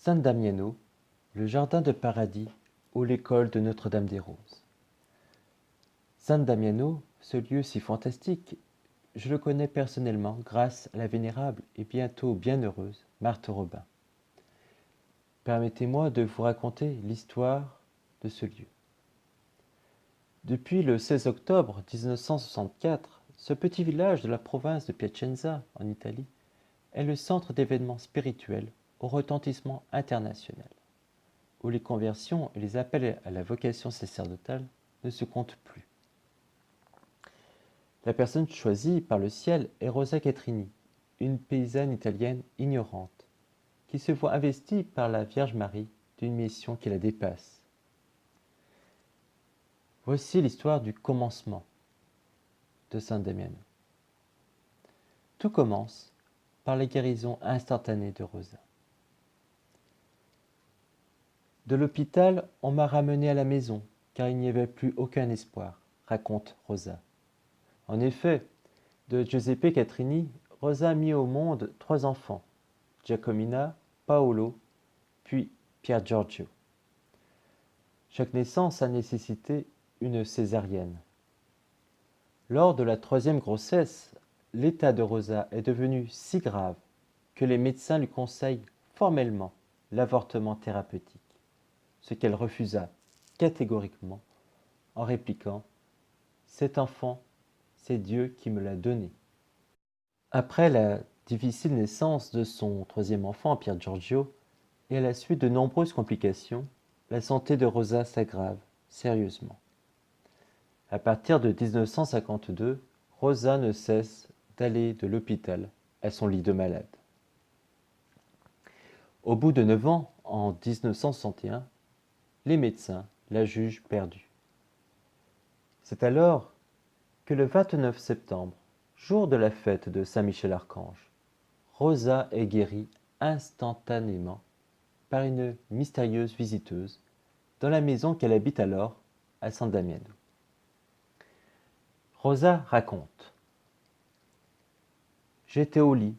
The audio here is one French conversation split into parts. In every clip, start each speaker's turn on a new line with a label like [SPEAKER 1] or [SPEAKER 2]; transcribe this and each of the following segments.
[SPEAKER 1] San Damiano, le jardin de paradis ou l'école de Notre-Dame-des-Roses. San Damiano, ce lieu si fantastique, je le connais personnellement grâce à la vénérable et bientôt bienheureuse Marthe Robin. Permettez-moi de vous raconter l'histoire de ce lieu. Depuis le 16 octobre 1964, ce petit village de la province de Piacenza, en Italie, est le centre d'événements spirituels au retentissement international, où les conversions et les appels à la vocation sacerdotale ne se comptent plus. La personne choisie par le ciel est Rosa Catrini, une paysanne italienne ignorante, qui se voit investie par la Vierge Marie d'une mission qui la dépasse. Voici l'histoire du commencement de San Damiano. Tout commence par la guérison instantanée de Rosa. De l'hôpital, on m'a ramenée à la maison, car il n'y avait plus aucun espoir, raconte Rosa. En effet, de Giuseppe Catrini, Rosa a mis au monde 3 enfants, Giacomina, Paolo, puis Pier Giorgio. Chaque naissance a nécessité une césarienne. Lors de la 3e grossesse, l'état de Rosa est devenu si grave que les médecins lui conseillent formellement l'avortement thérapeutique, ce qu'elle refusa catégoriquement en répliquant « Cet enfant, c'est Dieu qui me l'a donné ». Après la difficile naissance de son 3e enfant, Pier Giorgio, et à la suite de nombreuses complications, la santé de Rosa s'aggrave sérieusement. À partir de 1952, Rosa ne cesse d'aller de l'hôpital à son lit de malade. Au bout de 9 ans, en 1961, les médecins la jugent perdue. C'est alors que le 29 septembre, jour de la fête de Saint-Michel-Archange, Rosa est guérie instantanément par une mystérieuse visiteuse dans la maison qu'elle habite alors à San Damiano. Rosa raconte : « J'étais au lit,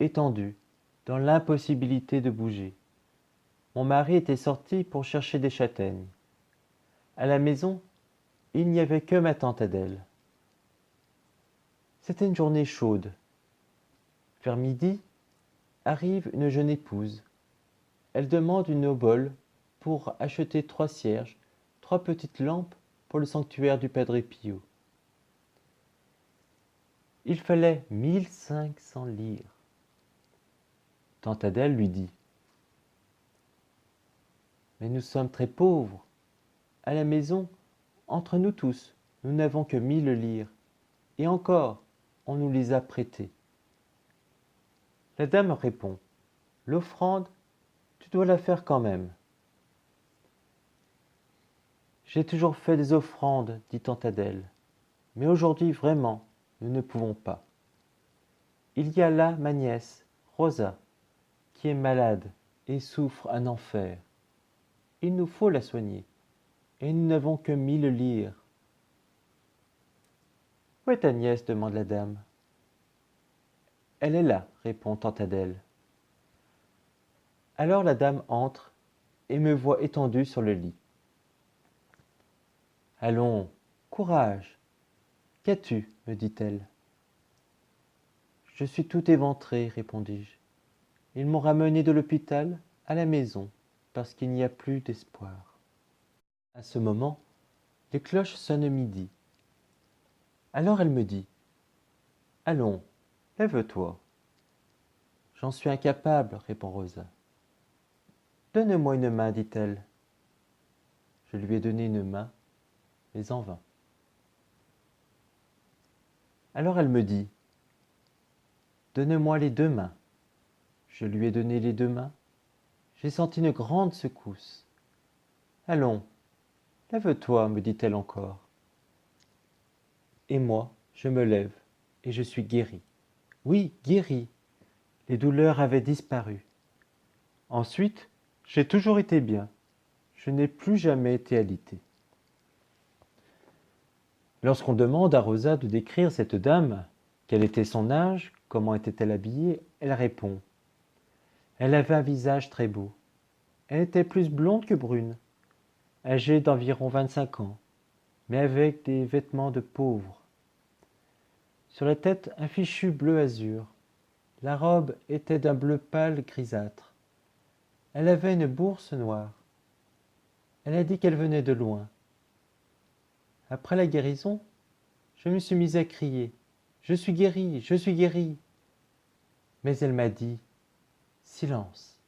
[SPEAKER 1] étendue, dans l'impossibilité de bouger. Mon mari était sorti pour chercher des châtaignes. À la maison, il n'y avait que ma tante Adèle. C'était une journée chaude. Vers midi, arrive une jeune épouse. Elle demande une obole pour acheter 3 cierges, 3 petites lampes pour le sanctuaire du Padre Pio. Il fallait 1500 lire. Tante Adèle lui dit : « Mais nous sommes très pauvres. À la maison, entre nous tous, nous n'avons que 1000 lire. Et encore, on nous les a prêtées. » La dame répond : « L'offrande, tu dois la faire quand même. »« J'ai toujours fait des offrandes, dit tante Adèle, mais aujourd'hui vraiment, nous ne pouvons pas. Il y a là ma nièce, Rosa, qui est malade et souffre un enfer. Il nous faut la soigner, et nous n'avons que 1000 lire. »« Où est ta nièce ? demande la dame. »« Elle est là, répond tante Adèle. » Alors la dame entre et me voit étendue sur le lit. « Allons, courage. Qu'as-tu ? me dit-elle. « Je suis tout éventrée, répondis-je. Ils m'ont ramenée de l'hôpital à la maison parce qu'il n'y a plus d'espoir. » À ce moment, les cloches sonnent midi. Alors elle me dit : « Allons, lève-toi. »« J'en suis incapable, répond Rosa. »« Donne-moi une main, dit-elle. » Je lui ai donné une main, mais en vain. Alors elle me dit : « Donne-moi les 2 mains. » Je lui ai donné les 2 mains. J'ai senti une grande secousse. « Allons, lève-toi, me dit-elle encore. » Et moi, je me lève, et je suis guérie. Oui, guérie. Les douleurs avaient disparu. Ensuite, j'ai toujours été bien. Je n'ai plus jamais été alitée. Lorsqu'on demande à Rosa de décrire cette dame, quel était son âge, comment était-elle habillée, elle répond : « Elle avait un visage très beau, Elle était plus blonde que brune, âgée d'environ 25 ans, mais avec des vêtements de pauvre. Sur la tête, un fichu bleu azur. La robe était d'un bleu pâle grisâtre. Elle avait une bourse noire. Elle a dit qu'elle venait de loin. Après la guérison, je me suis mise à crier. Je suis guérie, je suis guérie. Mais elle m'a dit silence.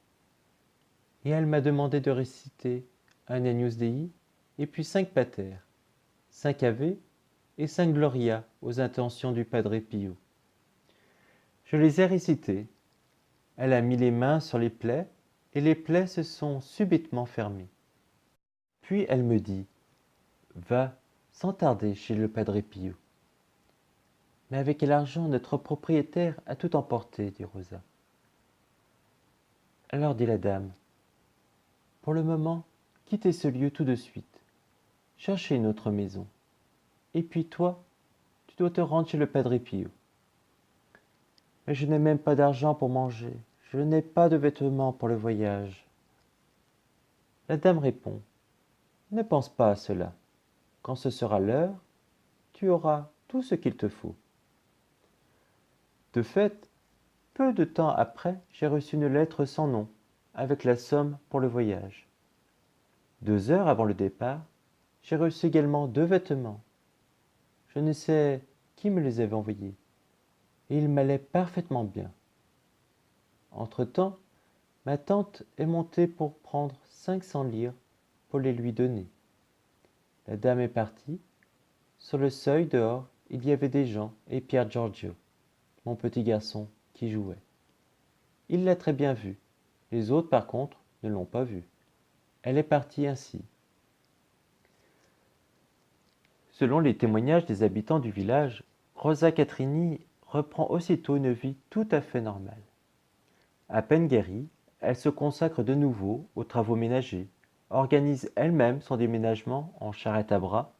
[SPEAKER 1] Et elle m'a demandé de réciter un Agnus Dei et puis 5 Pater, 5 Ave et 5 Gloria aux intentions du Padre Pio. Je les ai récités. Elle a mis les mains sur les plaies et les plaies se sont subitement fermées. Puis elle me dit va sans tarder chez le Padre Pio. Mais avec quel argent notre propriétaire a tout emporté, dit Rosa. Alors dit la dame, pour le moment, quittez ce lieu tout de suite. Cherchez une autre maison. Et puis toi, tu dois te rendre chez le Padre Pio. Mais je n'ai même pas d'argent pour manger. Je n'ai pas de vêtements pour le voyage. La dame répond, ne pense pas à cela. Quand ce sera l'heure, tu auras tout ce qu'il te faut. De fait, peu de temps après, j'ai reçu une lettre sans nom, avec la somme pour le voyage. 2 heures avant le départ, j'ai reçu également 2 vêtements. Je ne sais qui me les avait envoyés, et ils m'allaient parfaitement bien. Entre-temps, ma tante est montée pour prendre 500 livres pour les lui donner. La dame est partie. Sur le seuil dehors, il y avait des gens et Pierre Giorgio, mon petit garçon, qui jouait. Il l'a très bien vue. Les autres, par contre, ne l'ont pas vue. Elle est partie ainsi. Selon les témoignages des habitants du village, Rosa Catrini reprend aussitôt une vie tout à fait normale. À peine guérie, elle se consacre de nouveau aux travaux ménagers, organise elle-même son déménagement en charrette à bras.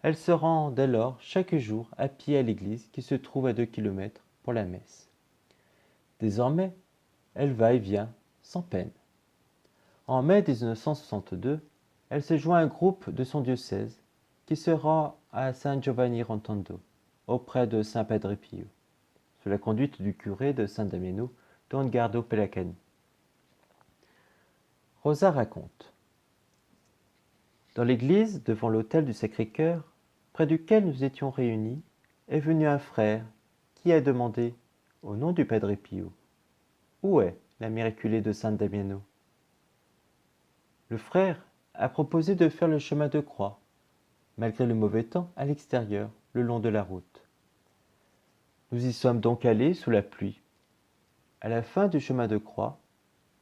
[SPEAKER 1] Elle se rend dès lors chaque jour à pied à l'église qui se trouve à 2 kilomètres pour la messe. Désormais, elle va et vient sans peine. En mai 1962, elle se joint à un groupe de son diocèse qui se rend à San Giovanni Rotondo, auprès de Saint Padre Pio, sous la conduite du curé de San Damiano, Don Gardo Pelacani. Rosa raconte. Dans l'église, devant l'autel du Sacré-Cœur, près duquel nous étions réunis, est venu un frère qui a demandé, au nom du Padre Pio, où est la miraculée de San Damiano? Le frère a proposé de faire le chemin de croix, malgré le mauvais temps, à l'extérieur, le long de la route. Nous y sommes donc allés sous la pluie. À la fin du chemin de croix,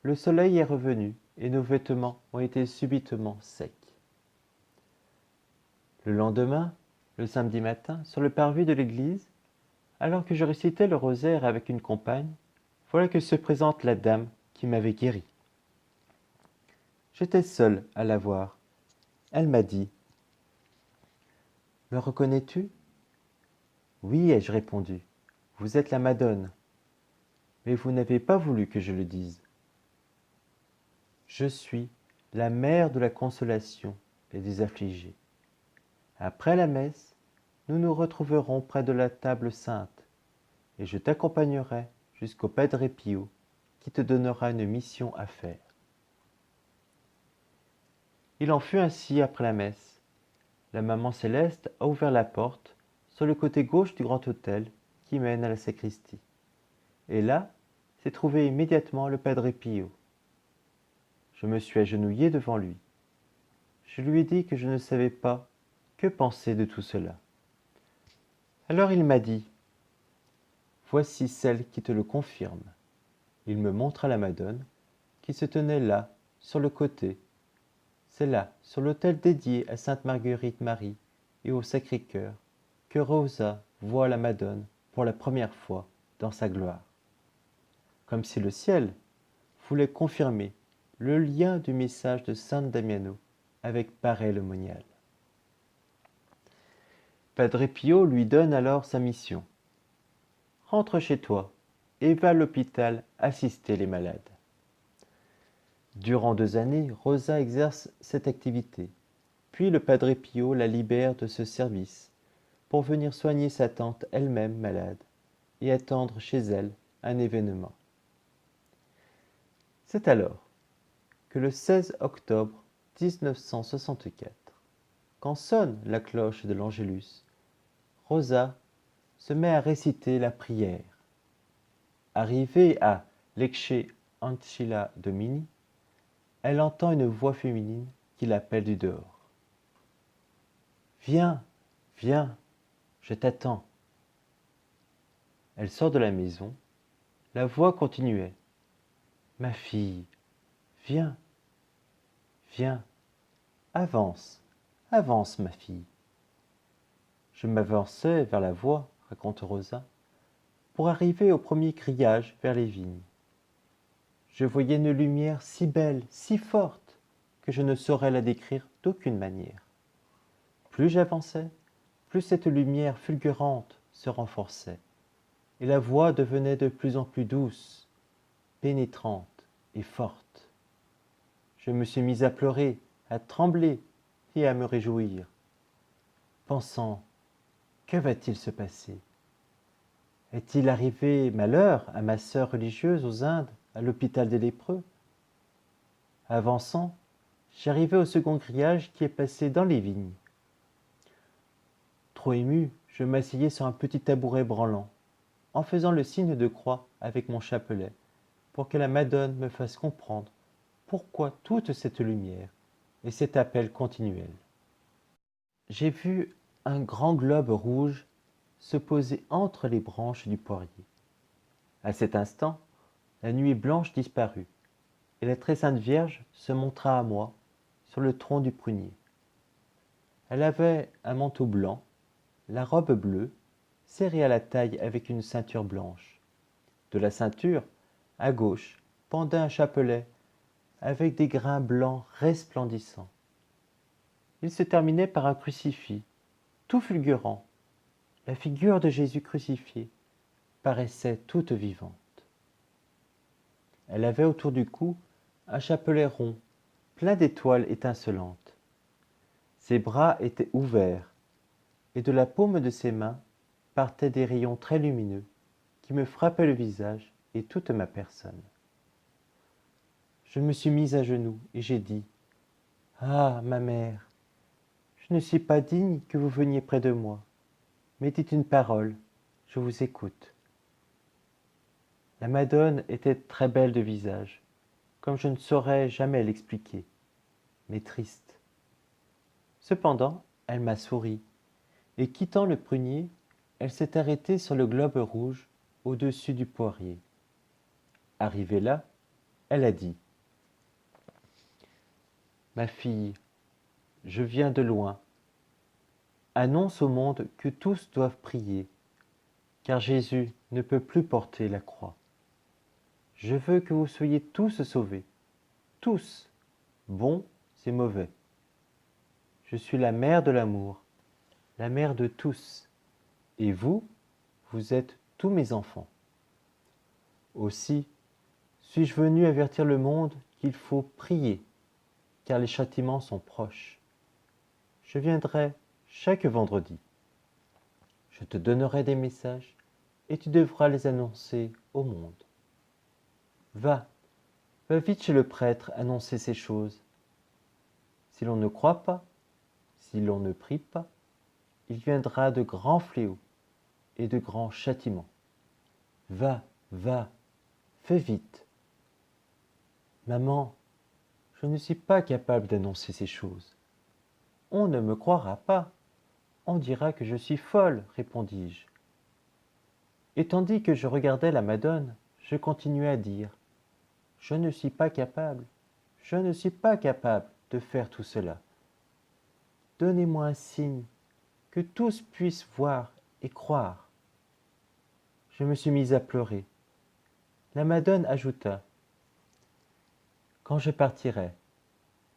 [SPEAKER 1] le soleil est revenu et nos vêtements ont été subitement secs. Le lendemain, le samedi matin, sur le parvis de l'église, alors que je récitais le rosaire avec une compagne, voilà que se présente la dame qui m'avait guéri. J'étais seul à la voir. Elle m'a dit « Me reconnais-tu » ? Oui, ai-je répondu. Vous êtes la Madone. Mais vous n'avez pas voulu que je le dise. Je suis la mère de la consolation et des affligés. Après la messe, nous nous retrouverons près de la table sainte, et je t'accompagnerai jusqu'au Padre Pio, qui te donnera une mission à faire. Il en fut ainsi après la messe. La maman céleste a ouvert la porte sur le côté gauche du grand autel qui mène à la sacristie. Et là s'est trouvé immédiatement le Padre Pio. Je me suis agenouillé devant lui. Je lui ai dit que je ne savais pas que penser de tout cela. Alors il m'a dit « Voici celle qui te le confirme. » Il me montra la Madone qui se tenait là, sur le côté. C'est là, sur l'autel dédié à Sainte Marguerite Marie et au Sacré-Cœur, que Rosa voit la Madone pour la première fois dans sa gloire. Comme si le ciel voulait confirmer le lien du message de San Damiano avec pareil le monial. Padre Pio lui donne alors sa mission. Rentre chez toi et va à l'hôpital assister les malades. Durant 2 années, Rosa exerce cette activité. Puis le Padre Pio la libère de ce service pour venir soigner sa tante elle-même malade et attendre chez elle un événement. C'est alors que le 16 octobre 1964, quand sonne la cloche de l'Angélus, Rosa se met à réciter la prière. Arrivée à l'Ecce Ancilla Domini, elle entend une voix féminine qui l'appelle du dehors. Viens, viens, je t'attends. Elle sort de la maison. La voix continuait. Ma fille, viens, viens, avance, avance, ma fille. Je m'avançais vers la voix, raconte Rosa, pour arriver au premier grillage vers les vignes. Je voyais une lumière si belle, si forte, que je ne saurais la décrire d'aucune manière. Plus j'avançais, plus cette lumière fulgurante se renforçait, et la voix devenait de plus en plus douce, pénétrante et forte. Je me suis mis à pleurer, à trembler et à me réjouir, pensant, que va-t-il se passer? Est-il arrivé malheur à ma sœur religieuse aux Indes, à l'hôpital des lépreux? Avançant, j'arrivai au second grillage qui est placé dans les vignes. Trop ému, je m'asseyais sur un petit tabouret branlant, en faisant le signe de croix avec mon chapelet, pour que la Madone me fasse comprendre pourquoi toute cette lumière et cet appel continuel. J'ai vu un grand globe rouge se poser entre les branches du poirier. À cet instant, la nuit blanche disparut, et la très sainte Vierge se montra à moi sur le tronc du prunier. Elle avait un manteau blanc, la robe bleue, serrée à la taille avec une ceinture blanche. De la ceinture, à gauche, pendait un chapelet avec des grains blancs resplendissants. Il se terminait par un crucifix, tout fulgurant. La figure de Jésus crucifié paraissait toute vivante. Elle avait autour du cou un chapelet rond, plein d'étoiles étincelantes. Ses bras étaient ouverts, et de la paume de ses mains partaient des rayons très lumineux qui me frappaient le visage et toute ma personne. Je me suis mise à genoux et j'ai dit « Ah, ma mère, je ne suis pas digne que vous veniez près de moi, mais dites une parole, je vous écoute. » La Madone était très belle de visage, comme je ne saurais jamais l'expliquer, mais triste. Cependant, elle m'a souri, et quittant le prunier, elle s'est arrêtée sur le globe rouge au-dessus du poirier. Arrivée là, elle a dit « Ma fille, je viens de loin. Annonce au monde que tous doivent prier, car Jésus ne peut plus porter la croix. Je veux que vous soyez tous sauvés, tous, bons et mauvais. Je suis la mère de l'amour, la mère de tous, et vous, vous êtes tous mes enfants. Aussi, suis-je venu avertir le monde qu'il faut prier, car les châtiments sont proches. Je viendrai chaque vendredi. Je te donnerai des messages, et tu devras les annoncer au monde. Va, va vite chez le prêtre annoncer ces choses. Si l'on ne croit pas, si l'on ne prie pas, il viendra de grands fléaux et de grands châtiments. Va, va, fais vite. Maman, je ne suis pas capable d'annoncer ces choses. On ne me croira pas. On dira que je suis folle, répondis-je. Et tandis que je regardais la Madone, je continuais à dire « Je ne suis pas capable, je ne suis pas capable de faire tout cela. Donnez-moi un signe, que tous puissent voir et croire. » Je me suis mise à pleurer. La Madone ajouta « Quand je partirai,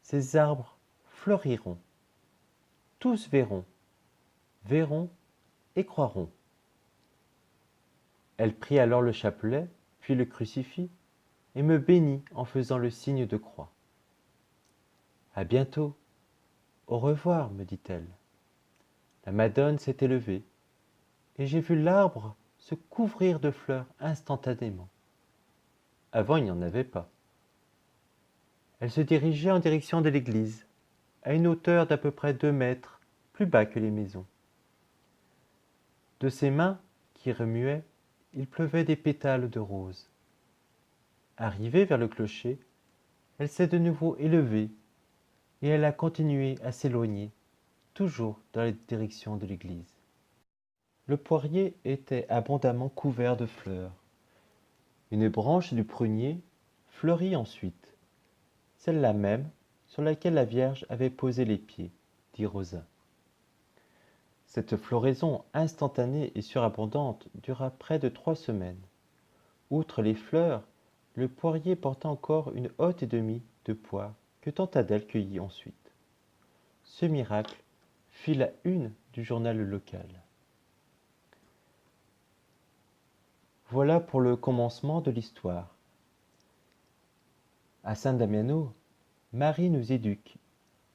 [SPEAKER 1] ces arbres fleuriront. Tous verront, verront et croiront. » Elle prit alors le chapelet, puis le crucifix, et me bénit en faisant le signe de croix. À bientôt. Au revoir, me dit-elle. La Madone s'était levée, et j'ai vu l'arbre se couvrir de fleurs instantanément. Avant, il n'y en avait pas. Elle se dirigeait en direction de l'église, à une hauteur d'à peu près 2 mètres, plus bas que les maisons. De ses mains, qui remuaient, il pleuvait des pétales de roses. Arrivée vers le clocher, elle s'est de nouveau élevée, et elle a continué à s'éloigner, toujours dans la direction de l'église. Le poirier était abondamment couvert de fleurs. Une branche du prunier fleurit ensuite, celle-là même sur laquelle la Vierge avait posé les pieds, dit Rosa. Cette floraison instantanée et surabondante dura près de 3 semaines. Outre les fleurs, le poirier porta encore une hotte et demie de poires que tante Adèle cueillit ensuite. Ce miracle fit la une du journal local. Voilà pour le commencement de l'histoire. À San Damiano, Marie nous éduque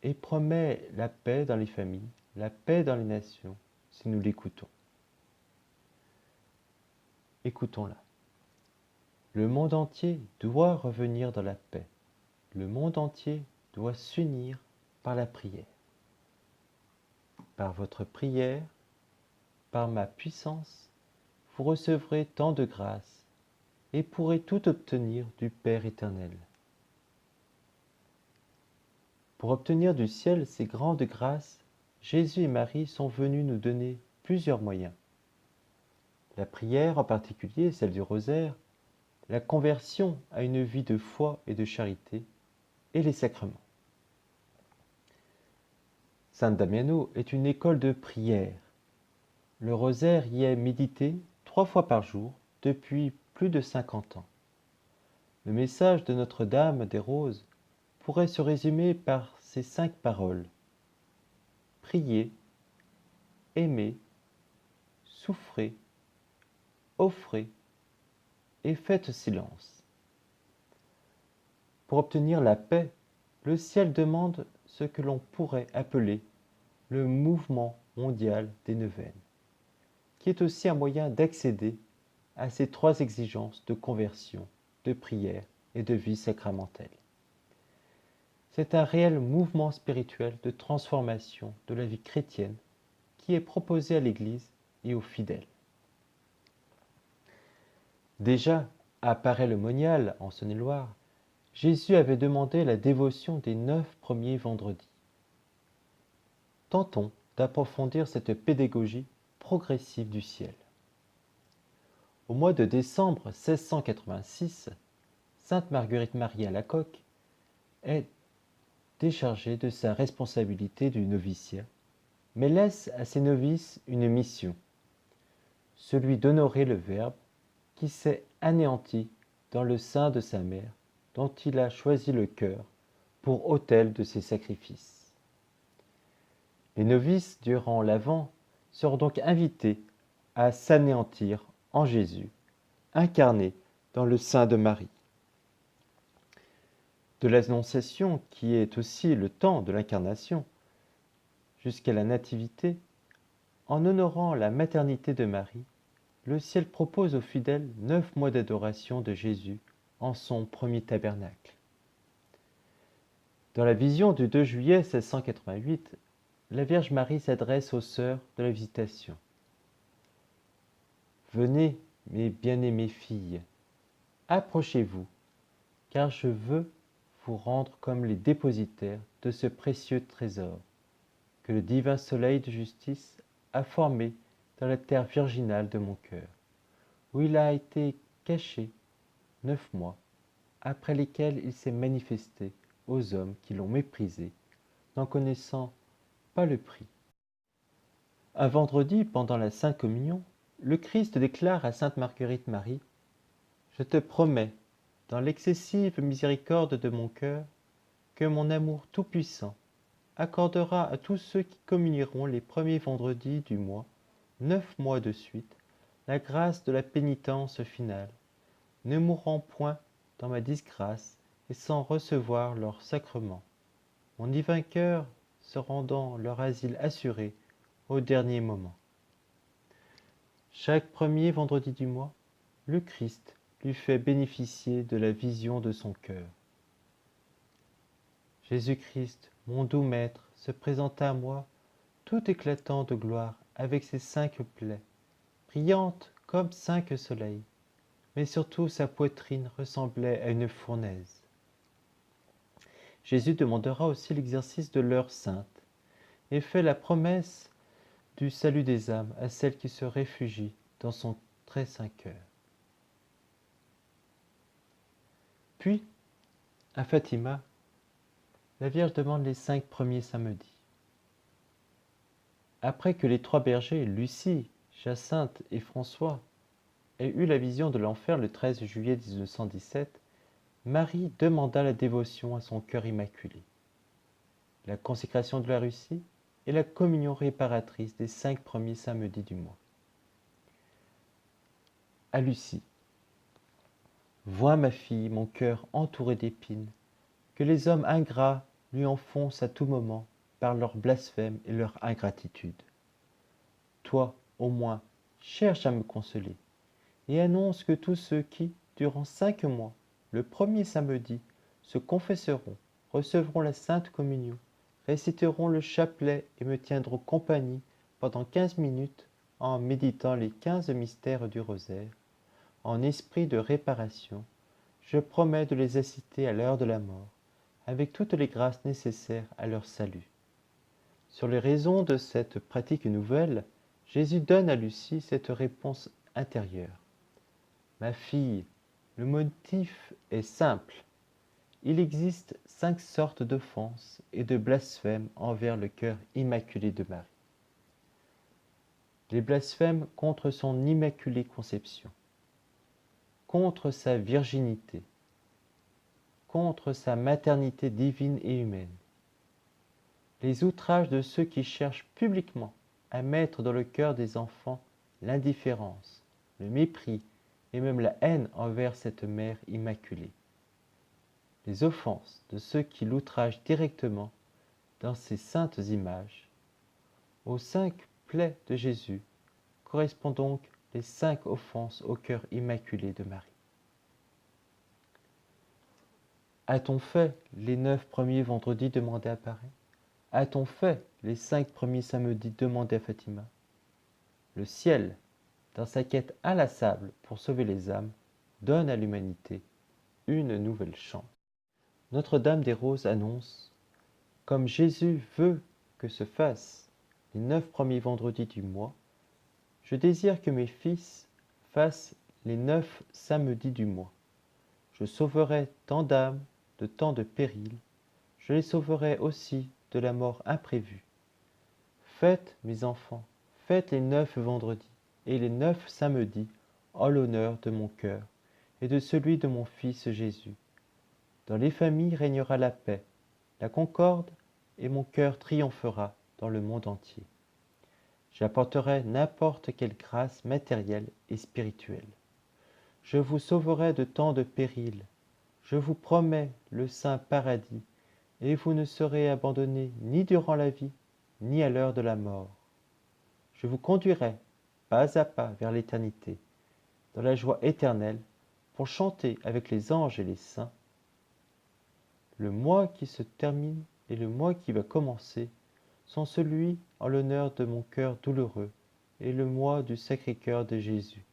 [SPEAKER 1] et promet la paix dans les familles, la paix dans les nations, si nous l'écoutons. Écoutons-la. Le monde entier doit revenir dans la paix. Le monde entier doit s'unir par la prière. Par votre prière, par ma puissance, vous recevrez tant de grâce et pourrez tout obtenir du Père éternel. Pour obtenir du ciel ces grandes grâces, Jésus et Marie sont venus nous donner plusieurs moyens. La prière, en particulier celle du rosaire, la conversion à une vie de foi et de charité, et les sacrements. San Damiano est une école de prière. Le rosaire y est médité 3 fois par jour depuis plus de 50 ans. Le message de Notre-Dame des Roses pourrait se résumer par ces 5 paroles. Priez, aimez, souffrez, offrez et faites silence. Pour obtenir la paix, le ciel demande ce que l'on pourrait appeler le mouvement mondial des neuvaines, qui est aussi un moyen d'accéder à ces 3 exigences de conversion, de prière et de vie sacramentelle. C'est un réel mouvement spirituel de transformation de la vie chrétienne qui est proposé à l'Église et aux fidèles. Déjà, à Paray-le-Monial, en Saône-et-Loire, Jésus avait demandé la dévotion des 9 premiers vendredis. Tentons d'approfondir cette pédagogie progressive du ciel. Au mois de décembre 1686, sainte Marguerite-Marie Alacoque est déchargée de sa responsabilité du noviciat, mais laisse à ses novices une mission, celui d'honorer le Verbe qui s'est anéanti dans le sein de sa mère, dont il a choisi le cœur pour autel de ses sacrifices. Les novices, durant l'Avent, seront donc invités à s'anéantir en Jésus, incarné dans le sein de Marie. De l'Annonciation, qui est aussi le temps de l'incarnation, jusqu'à la Nativité, en honorant la maternité de Marie, le ciel propose aux fidèles 9 mois d'adoration de Jésus en son premier tabernacle. Dans la vision du 2 juillet 1688, la Vierge Marie s'adresse aux sœurs de la Visitation. « Venez, mes bien-aimées filles, approchez-vous, car je veux vous rendre comme les dépositaires de ce précieux trésor que le divin soleil de justice a formé dans la terre virginale de mon cœur, où il a été caché 9 mois, après lesquels il s'est manifesté aux hommes qui l'ont méprisé, n'en connaissant pas le prix. » Un vendredi, pendant la Sainte Communion, le Christ déclare à sainte Marguerite-Marie « Je te promets, dans l'excessive miséricorde de mon cœur, que mon amour tout-puissant accordera à tous ceux qui communieront les premiers vendredis du mois, 9 mois de suite, la grâce de la pénitence finale, ne mourant point dans ma disgrâce et sans recevoir leur sacrement, mon divin cœur se rendant leur asile assuré au dernier moment. Chaque premier vendredi du mois, le Christ lui fait bénéficier de la vision de son cœur. Jésus-Christ, mon doux Maître, se présenta à moi, tout éclatant de gloire, avec ses 5 plaies, brillantes comme 5 soleils, mais surtout sa poitrine ressemblait à une fournaise. Jésus demandera aussi l'exercice de l'heure sainte, et fait la promesse du salut des âmes à celles qui se réfugient dans son très saint cœur. Puis, à Fatima, la Vierge demande les 5 premiers samedis. Après que les 3 bergers, Lucie, Jacinthe et François, aient eu la vision de l'enfer le 13 juillet 1917, Marie demanda la dévotion à son cœur immaculé, la consécration de la Russie et la communion réparatrice des 5 premiers samedis du mois. À Lucie. Vois ma fille, mon cœur entouré d'épines, que les hommes ingrats lui enfoncent à tout moment par leur blasphème et leur ingratitude. Toi, au moins, cherche à me consoler, et annonce que tous ceux qui, durant 5 mois, le premier samedi, se confesseront, recevront la Sainte Communion, réciteront le chapelet et me tiendront compagnie pendant 15 minutes en méditant les 15 mystères du rosaire, en esprit de réparation, je promets de les assister à l'heure de la mort, avec toutes les grâces nécessaires à leur salut. Sur les raisons de cette pratique nouvelle, Jésus donne à Lucie cette réponse intérieure. Ma fille, le motif est simple. Il existe 5 sortes d'offenses et de blasphèmes envers le cœur immaculé de Marie. Les blasphèmes contre son immaculée conception, contre sa virginité, contre sa maternité divine et humaine. Les outrages de ceux qui cherchent publiquement à mettre dans le cœur des enfants l'indifférence, le mépris et même la haine envers cette mère immaculée. Les offenses de ceux qui l'outragent directement dans ces saintes images. Aux 5 plaies de Jésus correspondent donc les 5 offenses au cœur immaculé de Marie. A-t-on fait les 9 premiers vendredis demandés à Paris? A-t-on fait les 5 premiers samedis demandés à Fatima? Le ciel, dans sa quête inlassable pour sauver les âmes, donne à l'humanité une nouvelle chance. Notre-Dame des Roses annonce « Comme Jésus veut que se fassent les 9 premiers vendredis du mois, je désire que mes fils fassent les 9 samedis du mois. Je sauverai tant d'âmes de tant de périls, je les sauverai aussi de la mort imprévue. Faites, mes enfants, faites les 9 vendredis et les 9 samedis en l'honneur de mon cœur et de celui de mon Fils Jésus. Dans les familles régnera la paix, la concorde, et mon cœur triomphera dans le monde entier. J'apporterai n'importe quelle grâce matérielle et spirituelle. Je vous sauverai de tant de périls. Je vous promets le saint paradis, et vous ne serez abandonnés ni durant la vie, ni à l'heure de la mort. Je vous conduirai, pas à pas, vers l'éternité, dans la joie éternelle, pour chanter avec les anges et les saints. Le mois qui se termine et le mois qui va commencer sont celui en l'honneur de mon cœur douloureux et le mois du Sacré-Cœur de Jésus.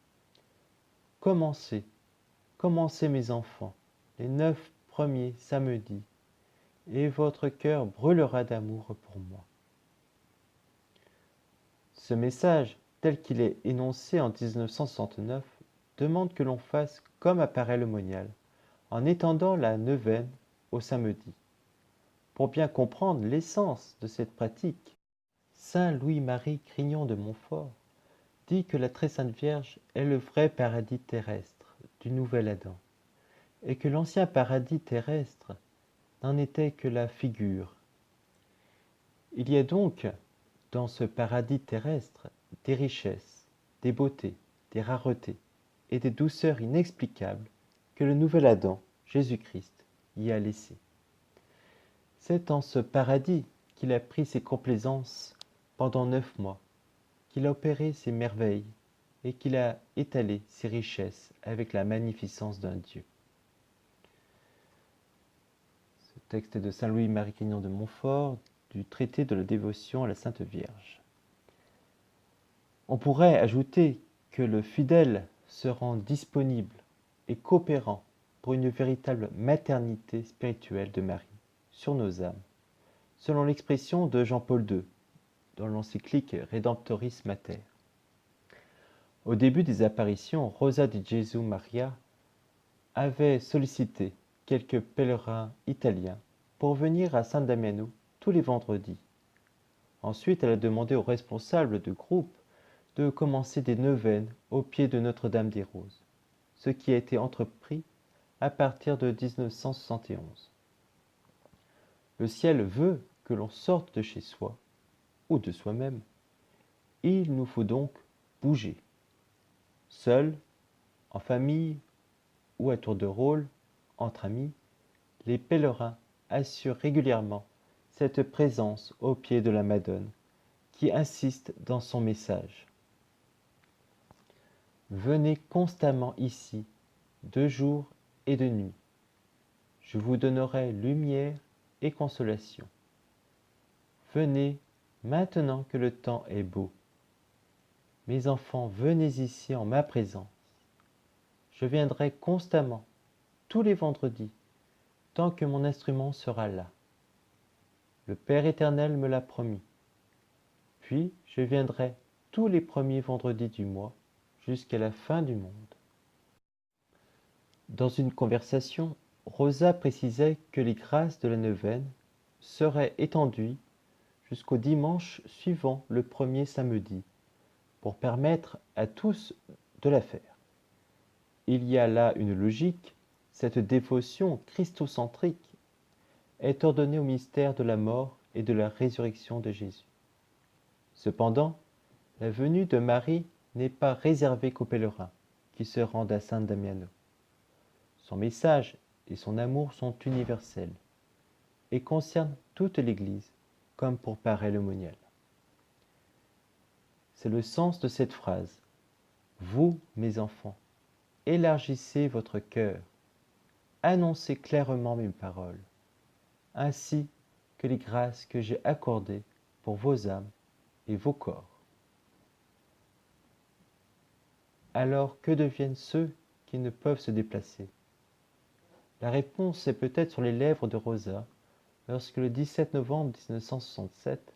[SPEAKER 1] Commencez, commencez mes enfants, les 9 premiers samedis, et votre cœur brûlera d'amour pour moi. Ce message, tel qu'il est énoncé en 1969, demande que l'on fasse comme apparaît le monial, en étendant la neuvaine au samedi. Pour bien comprendre l'essence de cette pratique, saint Louis-Marie Grignon de Montfort dit que la très sainte Vierge est le vrai paradis terrestre du nouvel Adam, et que l'ancien paradis terrestre n'en était que la figure. Il y a donc, dans ce paradis terrestre, des richesses, des beautés, des raretés et des douceurs inexplicables que le nouvel Adam, Jésus-Christ y a laissé. C'est en ce paradis qu'il a pris ses complaisances pendant 9 mois, qu'il a opéré ses merveilles et qu'il a étalé ses richesses avec la magnificence d'un Dieu. Ce texte est de Saint Louis-Marie Quignon de Montfort, du traité de la dévotion à la Sainte Vierge. On pourrait ajouter que le fidèle se rend disponible et coopérant pour une véritable maternité spirituelle de Marie sur nos âmes, selon l'expression de Jean-Paul II dans l'encyclique Redemptoris Mater. Au début des apparitions, Rosa di Gesù Maria avait sollicité quelques pèlerins italiens pour venir à San Damiano tous les vendredis. Ensuite, elle a demandé aux responsables de groupe de commencer des neuvaines au pied de Notre-Dame des Roses, ce qui a été entrepris à partir de 1971. Le ciel veut que l'on sorte de chez soi ou de soi-même. Il nous faut donc bouger. Seul, en famille ou à tour de rôle, entre amis, les pèlerins assurent régulièrement cette présence au pied de la Madone qui insiste dans son message. Venez constamment ici, de jour et de nuit. Je vous donnerai lumière et consolation. Venez maintenant que le temps est beau. Mes enfants, venez ici en ma présence. Je viendrai constamment, tous les vendredis, tant que mon instrument sera là. Le Père éternel me l'a promis. Puis je viendrai tous les premiers vendredis du mois jusqu'à la fin du monde. Dans une conversation, Rosa précisait que les grâces de la neuvaine seraient étendues jusqu'au dimanche suivant le premier samedi, pour permettre à tous de la faire. Il y a là une logique, cette dévotion christocentrique est ordonnée au mystère de la mort et de la résurrection de Jésus. Cependant, la venue de Marie n'est pas réservée qu'aux pèlerins qui se rendent à San Damiano. Son message et son amour sont universels et concernent toute l'Église, comme pour parer l'aumônial. C'est le sens de cette phrase. Vous, mes enfants, élargissez votre cœur, annoncez clairement mes paroles, ainsi que les grâces que j'ai accordées pour vos âmes et vos corps. Alors que deviennent ceux qui ne peuvent se déplacer? La réponse est peut-être sur les lèvres de Rosa, lorsque le 17 novembre 1967,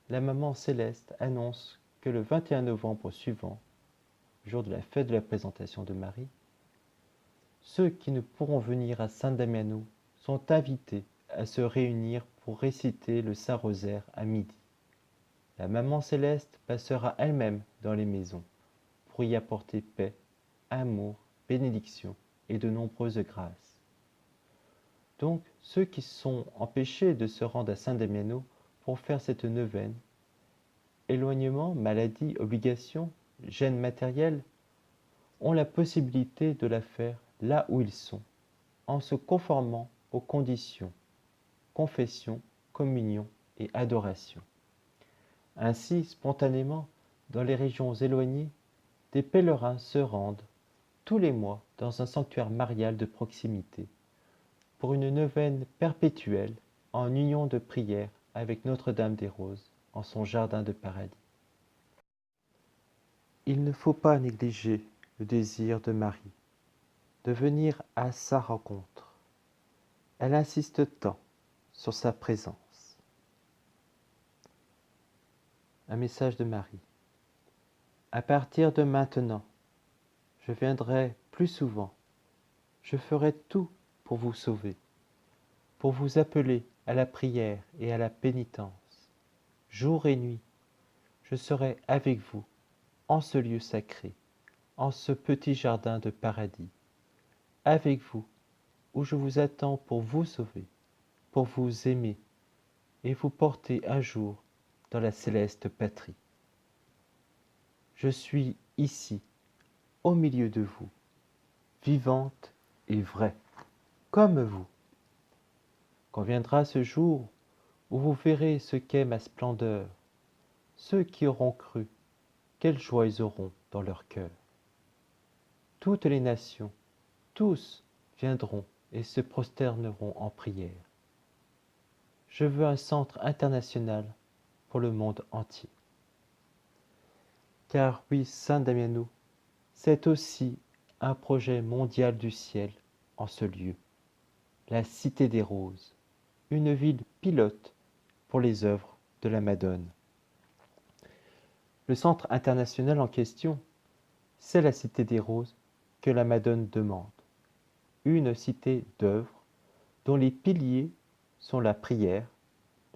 [SPEAKER 1] la maman céleste annonce que le 21 novembre suivant, jour de la fête de la présentation de Marie, ceux qui ne pourront venir à San Damiano sont invités à se réunir pour réciter le Saint-Rosaire à midi. La maman céleste passera elle-même dans les maisons pour y apporter paix, amour, bénédiction et de nombreuses grâces. Donc, ceux qui sont empêchés de se rendre à San Damiano pour faire cette neuvaine, éloignement, maladie, obligation, gêne matérielle, ont la possibilité de la faire là où ils sont, en se conformant aux conditions, confession, communion et adoration. Ainsi, spontanément, dans les régions éloignées, des pèlerins se rendent tous les mois dans un sanctuaire marial de proximité, pour une neuvaine perpétuelle en union de prière avec Notre-Dame des Roses en son jardin de paradis. Il ne faut pas négliger le désir de Marie de venir à sa rencontre. Elle insiste tant sur sa présence. Un message de Marie. À partir de maintenant, je viendrai plus souvent. Je ferai tout pour vous sauver, pour vous appeler à la prière et à la pénitence. Jour et nuit, je serai avec vous en ce lieu sacré, en ce petit jardin de paradis, avec vous, où je vous attends pour vous sauver, pour vous aimer et vous porter un jour dans la céleste patrie. Je suis ici, au milieu de vous, vivante et vraie. comme vous. Quand viendra ce jour où vous verrez ce qu'est ma splendeur, ceux qui auront cru, quelle joie ils auront dans leur cœur. Toutes les nations, tous viendront et se prosterneront en prière. Je veux un centre international pour le monde entier. Car oui, Saint Damiano, c'est aussi un projet mondial du ciel en ce lieu, la Cité des Roses, une ville pilote pour les œuvres de la Madone. Le centre international en question, c'est la Cité des Roses que la Madone demande, une cité d'œuvres dont les piliers sont la prière,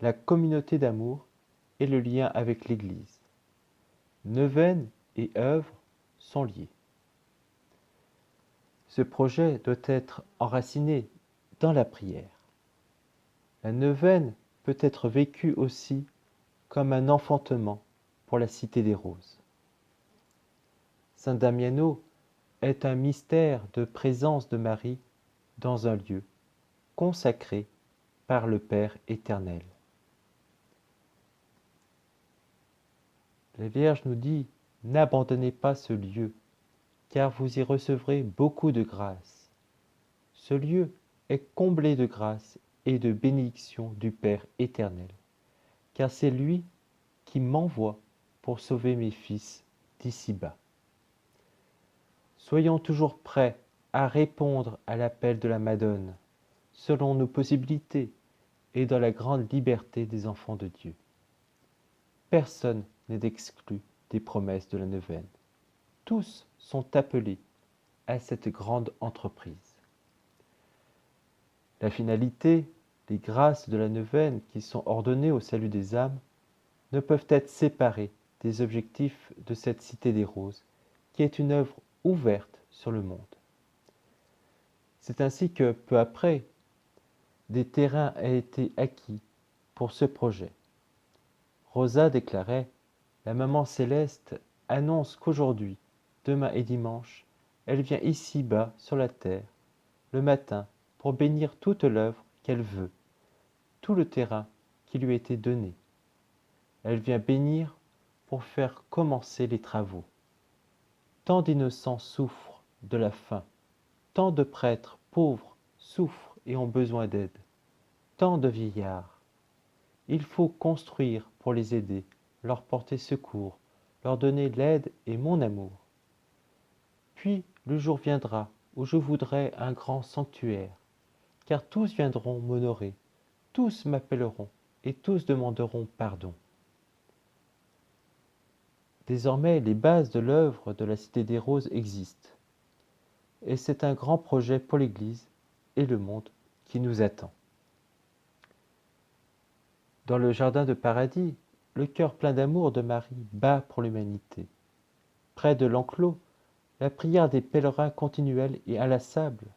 [SPEAKER 1] la communauté d'amour et le lien avec l'Église. Neuvaine et œuvre sont liés. Ce projet doit être enraciné dans la prière. La neuvaine peut être vécue aussi comme un enfantement pour la Cité des Roses. Saint Damiano est un mystère de présence de Marie dans un lieu consacré par le Père éternel. La Vierge nous dit, n'abandonnez pas ce lieu, car vous y recevrez beaucoup de grâce. Ce lieu est comblé de grâce et de bénédiction du Père éternel, car c'est lui qui m'envoie pour sauver mes fils d'ici-bas. Soyons toujours prêts à répondre à l'appel de la Madone, selon nos possibilités et dans la grande liberté des enfants de Dieu. Personne n'est exclu des promesses de la neuvaine. Tous sont appelés à cette grande entreprise. La finalité, les grâces de la neuvaine qui sont ordonnées au salut des âmes, ne peuvent être séparées des objectifs de cette Cité des Roses, qui est une œuvre ouverte sur le monde. C'est ainsi que, peu après, des terrains ont été acquis pour ce projet. Rosa déclarait « La Maman Céleste annonce qu'aujourd'hui, demain et dimanche, elle vient ici-bas sur la terre, le matin, pour bénir toute l'œuvre qu'elle veut, tout le terrain qui lui a été donné. Elle vient bénir pour faire commencer les travaux. Tant d'innocents souffrent de la faim, tant de prêtres pauvres souffrent et ont besoin d'aide, tant de vieillards. Il faut construire pour les aider, leur porter secours, leur donner l'aide et mon amour. Puis le jour viendra où je voudrais un grand sanctuaire, car tous viendront m'honorer, tous m'appelleront et tous demanderont pardon. Désormais, les bases de l'œuvre de la Cité des Roses existent, et c'est un grand projet pour l'Église et le monde qui nous attend. Dans le jardin de paradis, le cœur plein d'amour de Marie bat pour l'humanité. Près de l'enclos, la prière des pèlerins continuelle et inlassable,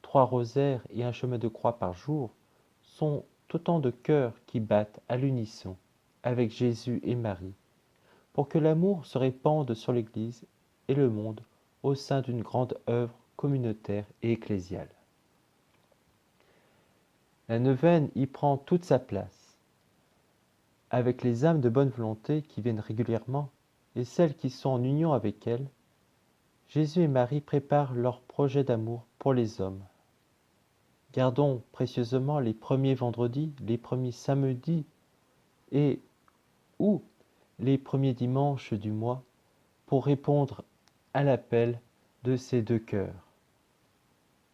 [SPEAKER 1] 3 rosaires et un chemin de croix par jour, sont autant de cœurs qui battent à l'unisson avec Jésus et Marie, pour que l'amour se répande sur l'Église et le monde au sein d'une grande œuvre communautaire et ecclésiale. La neuvaine y prend toute sa place, avec les âmes de bonne volonté qui viennent régulièrement et celles qui sont en union avec elle. Jésus et Marie préparent leur projet d'amour pour les hommes. Gardons précieusement les premiers vendredis, les premiers samedis et ou les premiers dimanches du mois pour répondre à l'appel de ces deux cœurs.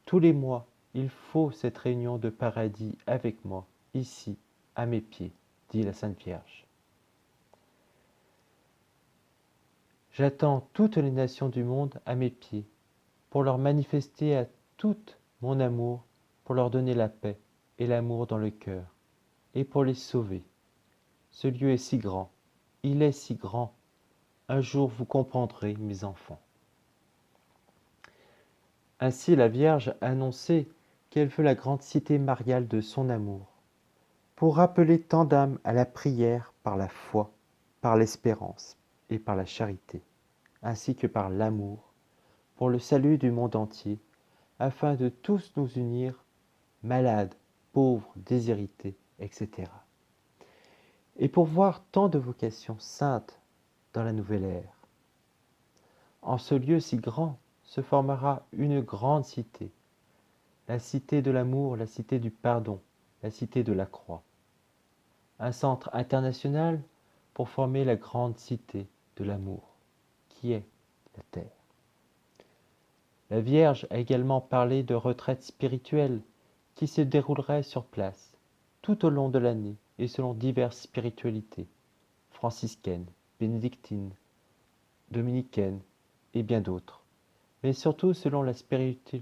[SPEAKER 1] Tous les mois, il faut cette réunion de paradis avec moi, ici, à mes pieds, dit la Sainte Vierge. J'attends toutes les nations du monde à mes pieds, pour leur manifester à toutes mon amour, pour leur donner la paix et l'amour dans le cœur, et pour les sauver. Ce lieu est si grand, il est si grand. Un jour vous comprendrez, mes enfants. Ainsi la Vierge a annoncé qu'elle veut la grande cité mariale de son amour, pour rappeler tant d'âmes à la prière par la foi, par l'espérance et par la charité, ainsi que par l'amour, pour le salut du monde entier, afin de tous nous unir, malades, pauvres, déshérités, etc. Et pour voir tant de vocations saintes dans la nouvelle ère, en ce lieu si grand se formera une grande cité, la cité de l'amour, la cité du pardon, la cité de la croix. Un centre international pour former la grande cité de l'amour, qui est la terre. La Vierge a également parlé de retraites spirituelles qui se dérouleraient sur place, tout au long de l'année et selon diverses spiritualités, franciscaines, bénédictines, dominicaines et bien d'autres, mais surtout selon la spiritualité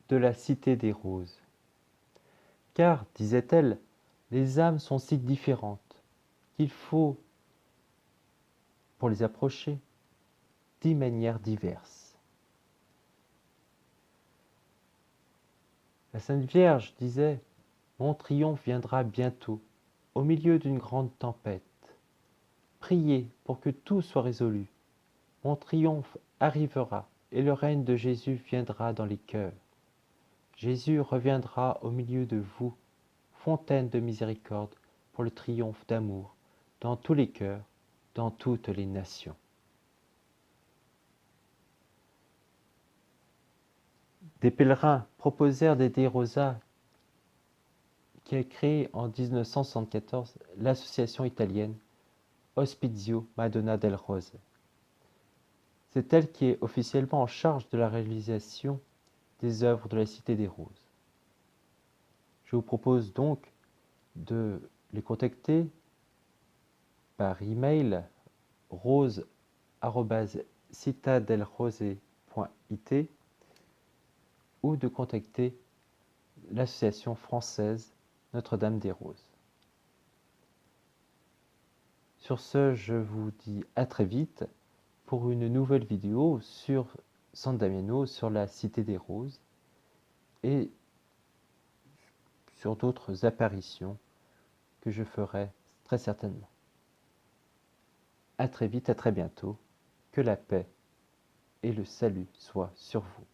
[SPEAKER 1] de la Cité des Roses. Car, disait-elle, les âmes sont si différentes qu'il faut, pour les approcher, 10 manières diverses. La Sainte Vierge disait « Mon triomphe viendra bientôt, au milieu d'une grande tempête. Priez pour que tout soit résolu. Mon triomphe arrivera et le règne de Jésus viendra dans les cœurs. Jésus reviendra au milieu de vous, fontaine de miséricorde pour le triomphe d'amour, dans tous les cœurs, dans toutes les nations. » Des pèlerins proposèrent d'aider Rosa, qui a créé en 1974 l'association italienne Ospizio Madonna del Rose. C'est elle qui est officiellement en charge de la réalisation des œuvres de la Cité des Roses. Je vous propose donc de les contacter par email rose@citadelrose.it ou de contacter l'association française Notre-Dame des Roses. Sur ce, je vous dis à très vite pour une nouvelle vidéo sur San Damiano, sur la Cité des Roses et sur d'autres apparitions que je ferai très certainement. À très vite, à très bientôt. Que la paix et le salut soient sur vous.